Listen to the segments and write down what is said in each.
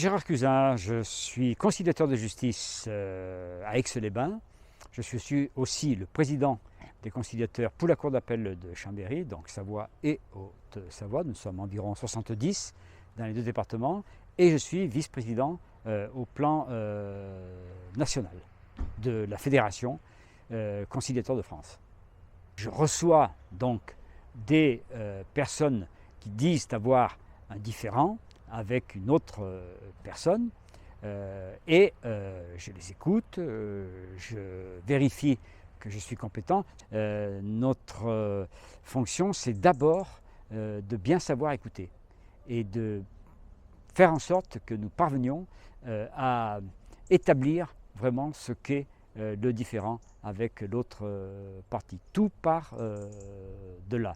Gérard Cusin, je suis conciliateur de justice à Aix-les-Bains. Je suis aussi le président des conciliateurs pour la Cour d'appel de Chambéry, donc Savoie et Haute-Savoie. Nous sommes environ 70 dans les deux départements. Et je suis vice-président au plan national de la Fédération conciliateur de France. Je reçois donc des personnes qui disent avoir un différend avec une autre personne et je les écoute, je vérifie que je suis compétent. Notre fonction, c'est d'abord de bien savoir écouter et de faire en sorte que nous parvenions à établir vraiment ce qu'est le différend avec l'autre partie. Tout part de là.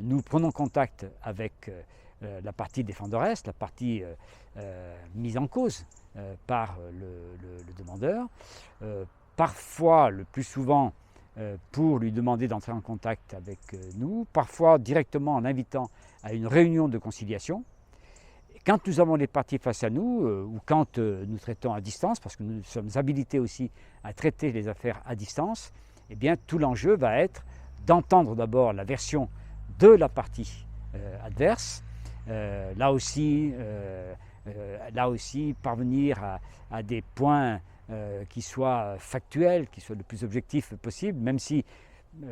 Nous prenons contact avec la partie défenderesse, la partie mise en cause par le demandeur. Parfois, le plus souvent, pour lui demander d'entrer en contact avec nous, parfois directement en invitant à une réunion de conciliation. Quand nous avons les parties face à nous, ou quand nous traitons à distance, parce que nous sommes habilités aussi à traiter les affaires à distance, eh bien, tout l'enjeu va être d'entendre d'abord la version de la partie adverse, là aussi parvenir à des points qui soient factuels, qui soient le plus objectifs possible, même si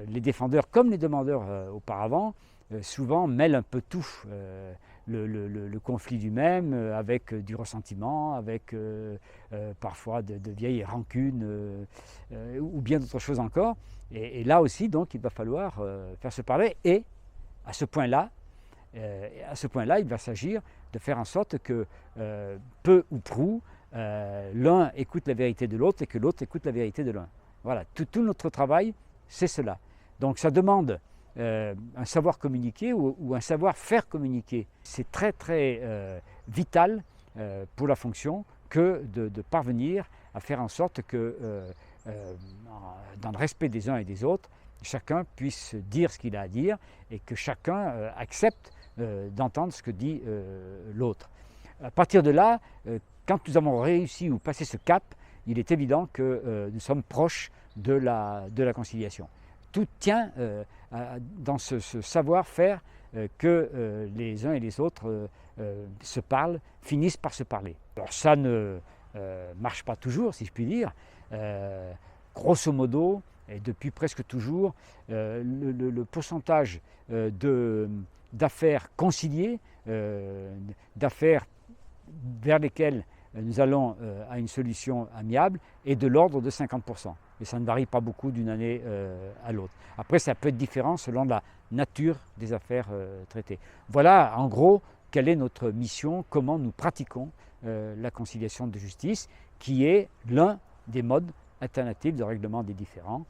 les défendeurs, comme les demandeurs auparavant, souvent mêlent un peu tout. Le conflit du même, avec du ressentiment, avec parfois de vieilles rancunes, ou bien d'autres choses encore. Et là aussi, donc, il va falloir faire se parler. Et à ce point-là, il va s'agir de faire en sorte que, peu ou prou, l'un écoute la vérité de l'autre et que l'autre écoute la vérité de l'un. Voilà, tout notre travail, c'est cela. Donc ça demande un savoir communiquer ou un savoir faire communiquer. C'est très vital pour la fonction que de parvenir à faire en sorte que, dans le respect des uns et des autres, chacun puisse dire ce qu'il a à dire et que chacun accepte d'entendre ce que dit l'autre. À partir de là, quand nous avons réussi ou passé ce cap, il est évident que nous sommes proches de la conciliation. Tout tient dans ce savoir-faire que les uns et les autres se parlent, finissent par se parler. Alors ça ne marche pas toujours, si je puis dire. Grosso modo, et depuis presque toujours, le pourcentage d'affaires conciliées, d'affaires vers lesquelles nous allons à une solution amiable est de l'ordre de 50%. Et ça ne varie pas beaucoup d'une année à l'autre. Après, ça peut être différent selon la nature des affaires traitées. Voilà, en gros, quelle est notre mission, comment nous pratiquons la conciliation de justice, qui est l'un des modes alternatifs de règlement des différends.